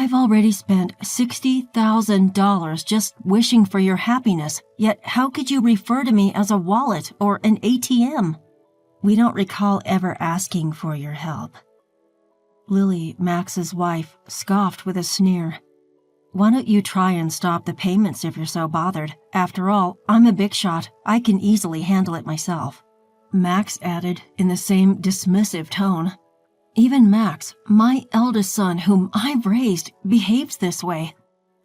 I've already spent $60,000 just wishing for your happiness, yet how could you refer to me as a wallet or an ATM? We don't recall ever asking for your help." Lily, Max's wife, scoffed with a sneer. "Why don't you try and stop the payments if you're so bothered? After all, I'm a big shot. I can easily handle it myself." Max added in the same dismissive tone. "Even Max, my eldest son whom I've raised, behaves this way.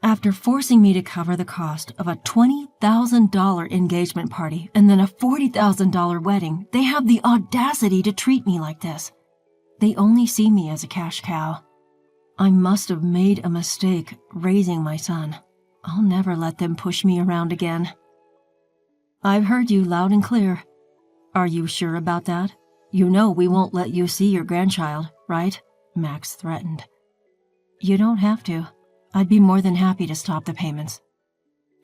After forcing me to cover the cost of a $20,000 engagement party and then a $40,000 wedding, they have the audacity to treat me like this. They only see me as a cash cow. I must have made a mistake raising my son. I'll never let them push me around again." "I've heard you loud and clear. Are you sure about that? You know we won't let you see your grandchild, right?" Max threatened. "You don't have to. I'd be more than happy to stop the payments."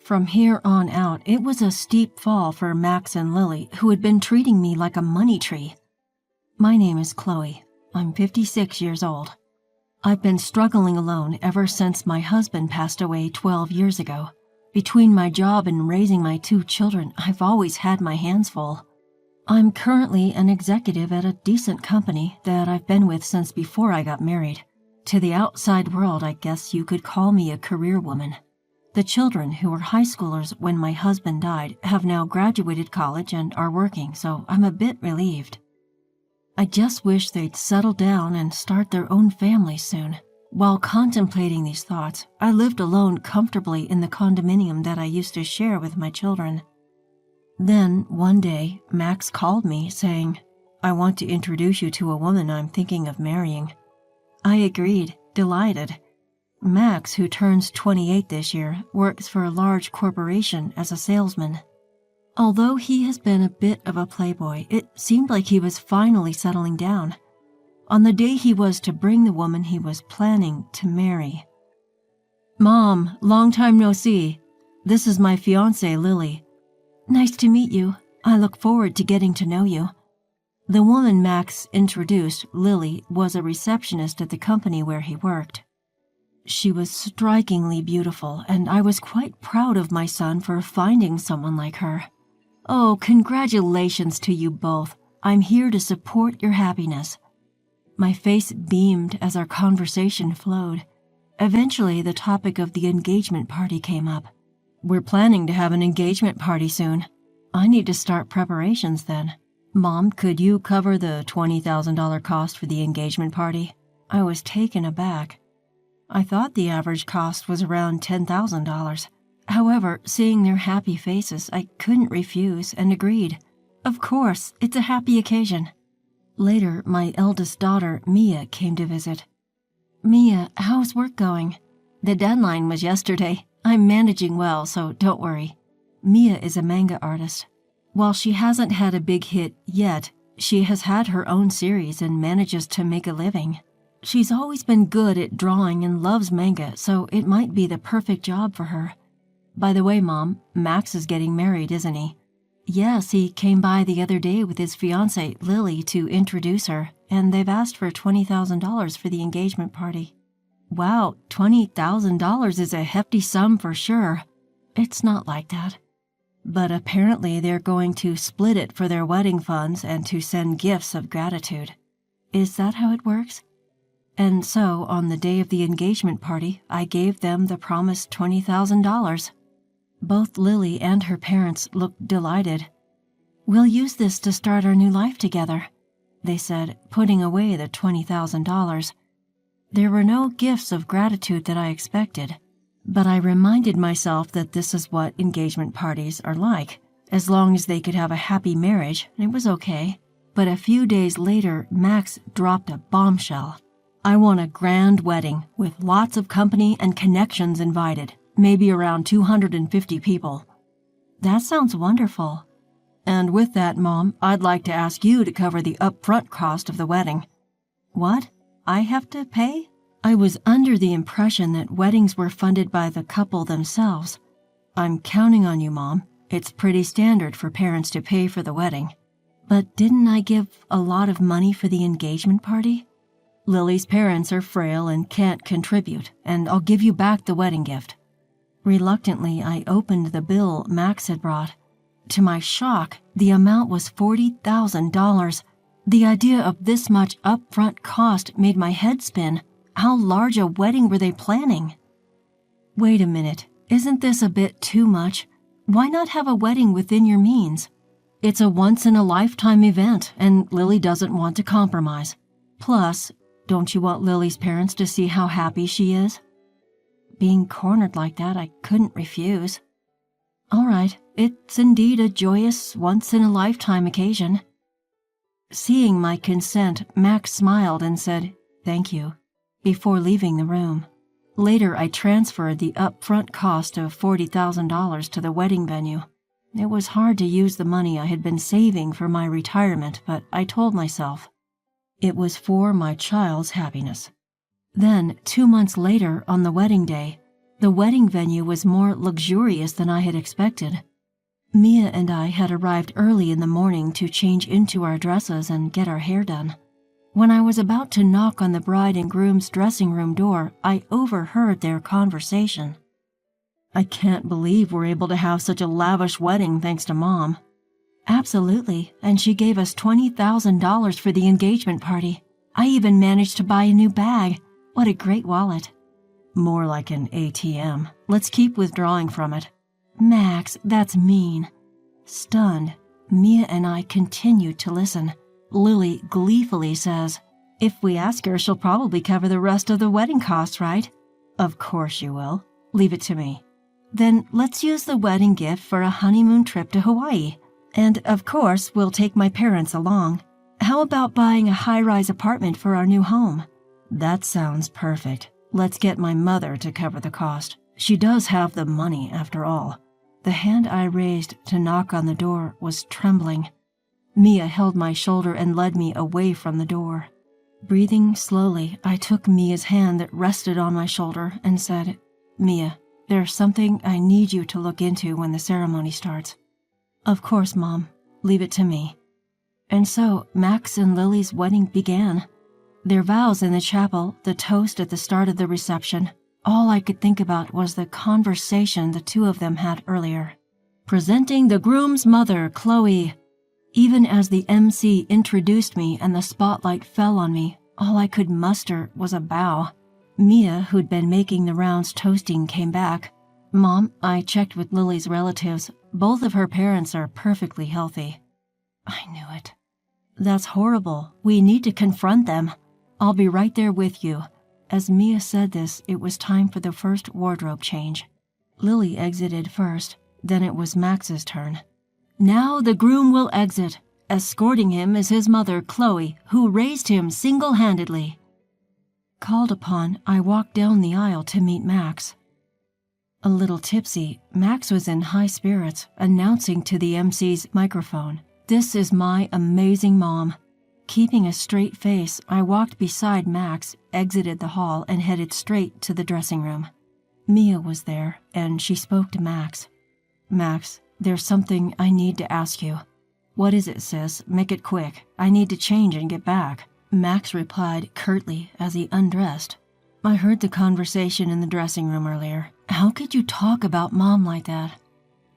From here on out, it was a steep fall for Max and Lily, who had been treating me like a money tree. "My name is Chloe. I'm 56 years old. I've been struggling alone ever since my husband passed away 12 years ago. Between my job and raising my 2 children, I've always had my hands full. I'm currently an executive at a decent company that I've been with since before I got married. To the outside world, I guess you could call me a career woman. The children, who were high schoolers when my husband died, have now graduated college and are working, so I'm a bit relieved. I just wish they'd settle down and start their own families soon." While contemplating these thoughts, I lived alone comfortably in the condominium that I used to share with my children. Then, one day, Max called me saying, "I want to introduce you to a woman I'm thinking of marrying." I agreed, delighted. Max, who turns 28 this year, works for a large corporation as a salesman. Although he has been a bit of a playboy, it seemed like he was finally settling down. On the day he was to bring the woman he was planning to marry. "Mom, long time no see. This is my fiancée, Lily." "Nice to meet you. I look forward to getting to know you." The woman Max introduced, Lily, was a receptionist at the company where he worked. She was strikingly beautiful, and I was quite proud of my son for finding someone like her. "Oh, congratulations to you both. I'm here to support your happiness." My face beamed as our conversation flowed. Eventually, the topic of the engagement party came up. "We're planning to have an engagement party soon. I need to start preparations then. Mom, could you cover the $20,000 cost for the engagement party?" I was taken aback. I thought the average cost was around $10,000. However, seeing their happy faces, I couldn't refuse and agreed. Of course, it's a happy occasion. Later, my eldest daughter, Mia, came to visit. "Mia, how's work going?" "The deadline was yesterday. I'm managing well, so don't worry." Mia is a manga artist. While she hasn't had a big hit yet, she has had her own series and manages to make a living. She's always been good at drawing and loves manga, so it might be the perfect job for her. "By the way, Mom, Max is getting married, isn't he?" "Yes, he came by the other day with his fiancée, Lily, to introduce her, and they've asked for $20,000 for the engagement party." "Wow, $20,000 is a hefty sum for sure." "It's not like that. But apparently they're going to split it for their wedding funds and to send gifts of gratitude." "Is that how it works?" And so, on the day of the engagement party, I gave them the promised $20,000. Both Lily and her parents looked delighted. "We'll use this to start our new life together," they said, putting away the $20,000. There were no gifts of gratitude that I expected, but I reminded myself that this is what engagement parties are like. As long as they could have a happy marriage, it was okay. But a few days later, Max dropped a bombshell. "I want a grand wedding with lots of company and connections invited. Maybe around 250 people." "That sounds wonderful." "And with that, Mom, I'd like to ask you to cover the upfront cost of the wedding." "What? I have to pay?" I was under the impression that weddings were funded by the couple themselves. "I'm counting on you, Mom. It's pretty standard for parents to pay for the wedding." "But didn't I give a lot of money for the engagement party?" Lily's parents are frail and can't contribute, and I'll give you back the wedding gift." Reluctantly, I opened the bill Max had brought. To my shock, the amount was $40,000. The idea of this much upfront cost made my head spin. How large a wedding were they planning? Wait a minute, isn't this a bit too much? Why not have a wedding within your means? It's a once-in-a-lifetime event, and Lily doesn't want to compromise. Plus, don't you want Lily's parents to see how happy she is? Being cornered like that, I couldn't refuse. All right, it's indeed a joyous, once-in-a-lifetime occasion. Seeing my consent, Max smiled and said, "Thank you," before leaving the room. Later, I transferred the upfront cost of $40,000 to the wedding venue. It was hard to use the money I had been saving for my retirement, but I told myself it was for my child's happiness. Then, 2 months later, on the wedding day, the wedding venue was more luxurious than I had expected. Mia and I had arrived early in the morning to change into our dresses and get our hair done. When I was about to knock on the bride and groom's dressing room door, I overheard their conversation. "I can't believe we're able to have such a lavish wedding thanks to Mom." "Absolutely, and she gave us $20,000 for the engagement party. I even managed to buy a new bag. What a great wallet." "More like an ATM. Let's keep withdrawing from it." "Max, that's mean." Stunned, Mia and I continued to listen. Lily gleefully says, "If we ask her, she'll probably cover the rest of the wedding costs, right?" "Of course she will. Leave it to me." "Then let's use the wedding gift for a honeymoon trip to Hawaii. And, of course, we'll take my parents along. How about buying a high-rise apartment for our new home?" "That sounds perfect. Let's get my mother to cover the cost. She does have the money, after all." The hand I raised to knock on the door was trembling. Mia held my shoulder and led me away from the door. Breathing slowly, I took Mia's hand that rested on my shoulder and said, "Mia, there's something I need you to look into when the ceremony starts." "Of course, Mom. Leave it to me." And so Max and Lily's wedding began. Their vows in the chapel, the toast at the start of the reception, all I could think about was the conversation the two of them had earlier. "Presenting the groom's mother, Chloe." Even as the MC introduced me and the spotlight fell on me, all I could muster was a bow. Mia, who'd been making the rounds toasting, came back. "Mom, I checked with Lily's relatives. Both of her parents are perfectly healthy." I knew it. "That's horrible. We need to confront them. I'll be right there with you." As Mia said this, it was time for the first wardrobe change. Lily exited first, then it was Max's turn. "Now the groom will exit. Escorting him is his mother, Chloe, who raised him single-handedly." Called upon, I walked down the aisle to meet Max. A little tipsy, Max was in high spirits, announcing to the MC's microphone, "This is my amazing mom." Keeping a straight face, I walked beside Max, exited the hall, and headed straight to the dressing room. Mia was there, and she spoke to Max. "Max, there's something I need to ask you." "What is it, sis? Make it quick. I need to change and get back." Max replied curtly as he undressed. "I heard the conversation in the dressing room earlier. How could you talk about Mom like that?"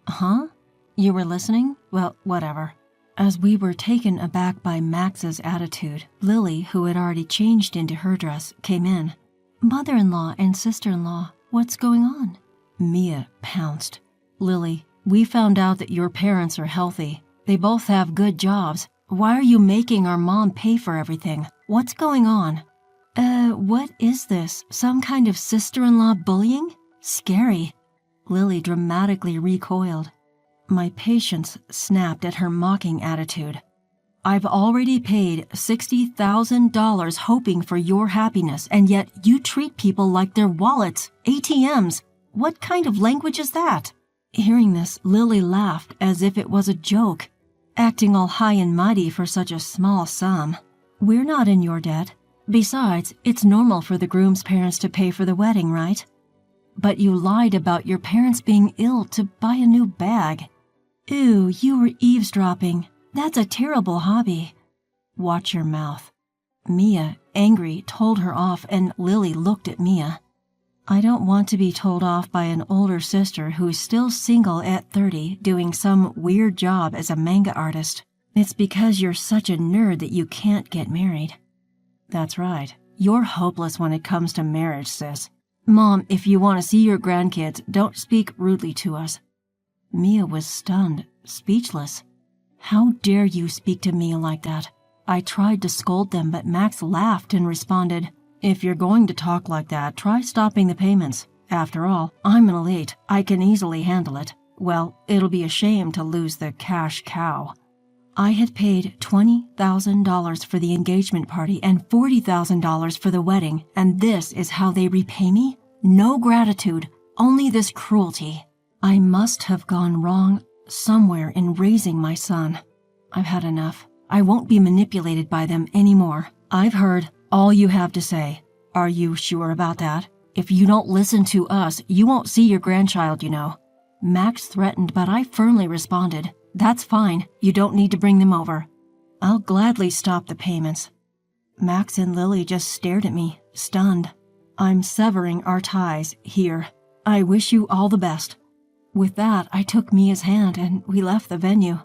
"Huh? You were listening? Well, whatever." As we were taken aback by Max's attitude, Lily, who had already changed into her dress, came in. "Mother-in-law and sister-in-law, what's going on?" Mia pounced. "Lily, we found out that your parents are healthy. They both have good jobs. Why are you making our mom pay for everything? What's going on?" What is this? Some kind of sister-in-law bullying? Scary." Lily dramatically recoiled. My patience snapped at her mocking attitude. "I've already paid $60,000 hoping for your happiness, and yet you treat people like they're wallets, ATMs. What kind of language is that?" Hearing this, Lily laughed as if it was a joke, acting all high and mighty for such a small sum. "We're not in your debt. Besides, it's normal for the groom's parents to pay for the wedding, right? But you lied about your parents being ill to buy a new bag. Ew, you were eavesdropping. That's a terrible hobby." "Watch your mouth." Mia, angry, told her off, and Lily looked at Mia. I don't want to be told off by an older sister who's still single at 30 doing some weird job as a manga artist. It's because you're such a nerd that you can't get married. That's right. You're hopeless when it comes to marriage, sis. Mom, if you want to see your grandkids, don't speak rudely to us. Mia was stunned, speechless. How dare you speak to Mia like that? I tried to scold them, but Max laughed and responded, If you're going to talk like that, try stopping the payments. After all, I'm an elite. I can easily handle it. Well, it'll be a shame to lose the cash cow. I had paid $20,000 for the engagement party and $40,000 for the wedding, and this is how they repay me? No gratitude, only this cruelty. I must have gone wrong somewhere in raising my son. I've had enough. I won't be manipulated by them anymore. I've heard all you have to say. Are you sure about that? If you don't listen to us, you won't see your grandchild, you know. Max threatened, but I firmly responded. That's fine. You don't need to bring them over. I'll gladly stop the payments. Max and Lily just stared at me, stunned. I'm severing our ties here. I wish you all the best. With that, I took Mia's hand and we left the venue.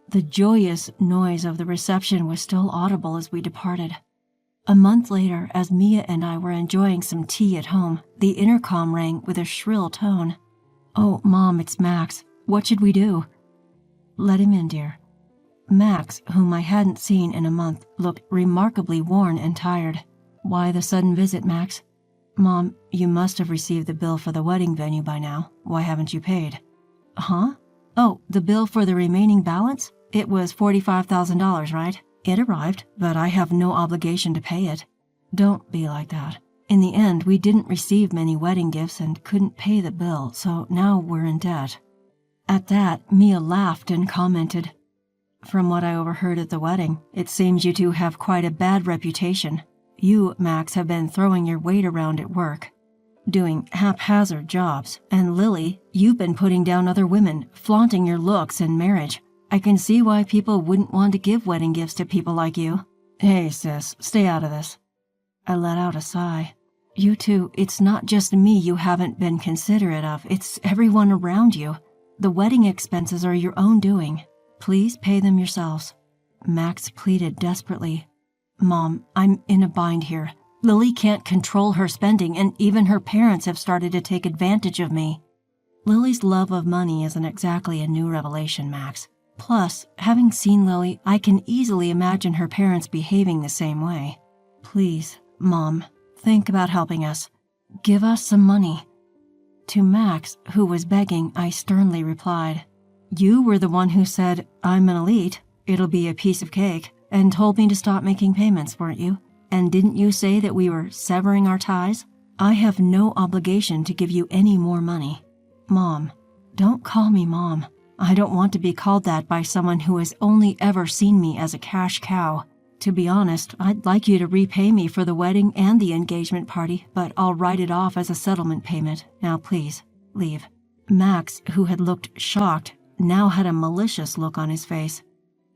The joyous noise of the reception was still audible as we departed. A month later, as Mia and I were enjoying some tea at home, the intercom rang with a shrill tone. Oh, Mom, it's Max. What should we do? Let him in, dear. Max, whom I hadn't seen in a month, looked remarkably worn and tired. Why the sudden visit, Max? Mom, you must have received the bill for the wedding venue by now. Why haven't you paid? Huh? Oh, the bill for the remaining balance? It was $45,000, right? It arrived, but I have no obligation to pay it. Don't be like that. In the end, we didn't receive many wedding gifts and couldn't pay the bill, so now we're in debt. At that, Mia laughed and commented, From what I overheard at the wedding, it seems you two have quite a bad reputation. You, Max, have been throwing your weight around at work, doing haphazard jobs, and Lily, you've been putting down other women, flaunting your looks and marriage. I can see why people wouldn't want to give wedding gifts to people like you. Hey, sis, stay out of this. I let out a sigh. You two, it's not just me you haven't been considerate of, it's everyone around you. The wedding expenses are your own doing. Please pay them yourselves. Max pleaded desperately. Mom, I'm in a bind here. Lily can't control her spending, and even her parents have started to take advantage of me. Lily's love of money isn't exactly a new revelation, Max. Plus, having seen Lily, I can easily imagine her parents behaving the same way. Please, Mom, think about helping us. Give us some money. To Max, who was begging, I sternly replied, You were the one who said, I'm an elite, it'll be a piece of cake, and told me to stop making payments, weren't you? And didn't you say that we were severing our ties? I have no obligation to give you any more money. Mom, don't call me Mom. I don't want to be called that by someone who has only ever seen me as a cash cow. To be honest, I'd like you to repay me for the wedding and the engagement party, but I'll write it off as a settlement payment. Now please, leave. Max, who had looked shocked, now had a malicious look on his face.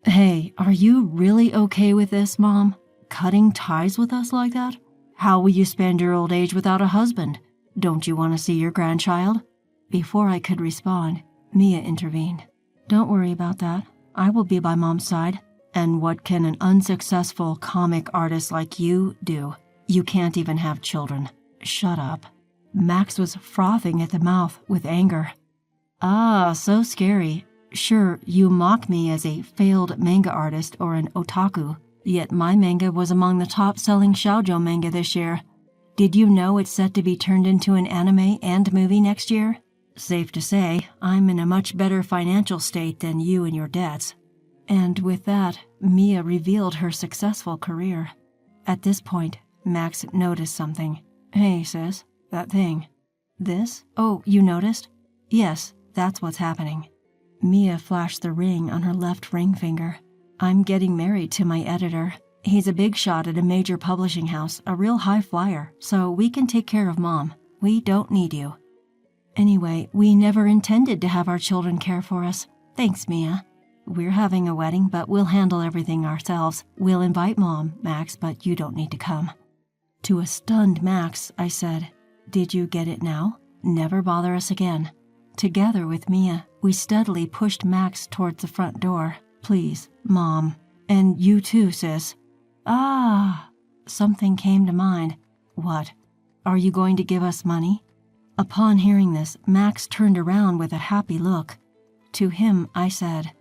Hey, are you really okay with this, Mom? Cutting ties with us like that? How will you spend your old age without a husband? Don't you want to see your grandchild? Before I could respond, Mia intervened. Don't worry about that. I will be by Mom's side. And what can an unsuccessful comic artist like you do? You can't even have children. Shut up. Max was frothing at the mouth with anger. Ah, so scary. Sure, you mock me as a failed manga artist or an otaku, yet my manga was among the top-selling shoujo manga this year. Did you know it's set to be turned into an anime and movie next year? Safe to say, I'm in a much better financial state than you and your debts. And with that, Mia revealed her successful career. At this point, Max noticed something. Hey, sis, that thing. This? Oh, you noticed? Yes, that's what's happening. Mia flashed the ring on her left ring finger. I'm getting married to my editor. He's a big shot at a major publishing house, a real high flyer, so we can take care of Mom. We don't need you. Anyway, we never intended to have our children care for us. Thanks, Mia. We're having a wedding, but we'll handle everything ourselves. We'll invite Mom, Max, but you don't need to come." To a stunned Max, I said, "Did you get it now? Never bother us again." Together with Mia, we steadily pushed Max towards the front door. "Please, Mom. And you too, sis." "Ah!" Something came to mind. "What? Are you going to give us money?" Upon hearing this, Max turned around with a happy look. To him, I said,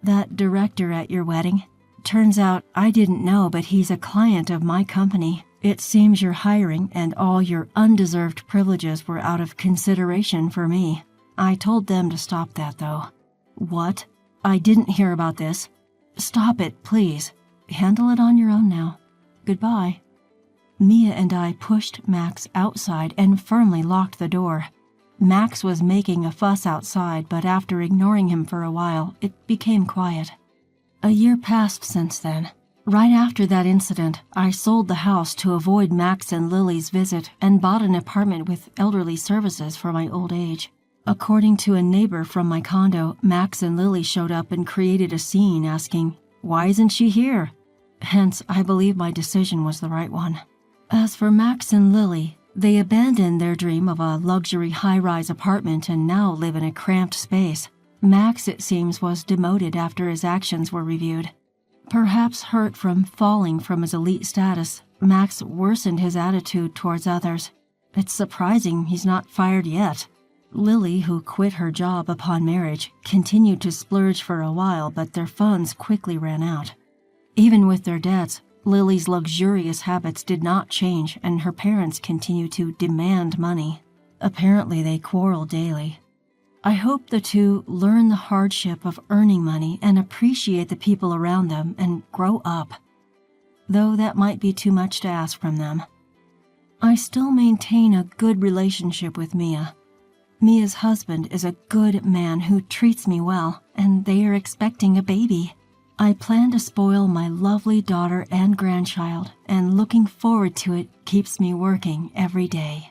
"That director at your wedding? Turns out I didn't know, but he's a client of my company. It seems your hiring and all your undeserved privileges were out of consideration for me. I told them to stop that, though." "What? I didn't hear about this." "Stop it, please. Handle it on your own now. Goodbye." Mia and I pushed Max outside and firmly locked the door. Max was making a fuss outside, but after ignoring him for a while, it became quiet. A year passed since then. Right after that incident, I sold the house to avoid Max and Lily's visit and bought an apartment with elderly services for my old age. According to a neighbor from my condo, Max and Lily showed up and created a scene asking, "Why isn't she here?" Hence, I believe my decision was the right one. As for Max and Lily, they abandoned their dream of a luxury high-rise apartment and now live in a cramped space. Max, it seems, was demoted after his actions were reviewed. Perhaps hurt from falling from his elite status, Max worsened his attitude towards others. It's surprising he's not fired yet. Lily, who quit her job upon marriage, continued to splurge for a while, but their funds quickly ran out. Even with their debts, Lily's luxurious habits did not change, and her parents continued to demand money. Apparently, they quarrel daily. I hope the two learn the hardship of earning money and appreciate the people around them and grow up. Though that might be too much to ask from them. I still maintain a good relationship with Mia. Mia's husband is a good man who treats me well, and they are expecting a baby. I plan to spoil my lovely daughter and grandchild, and looking forward to it keeps me working every day.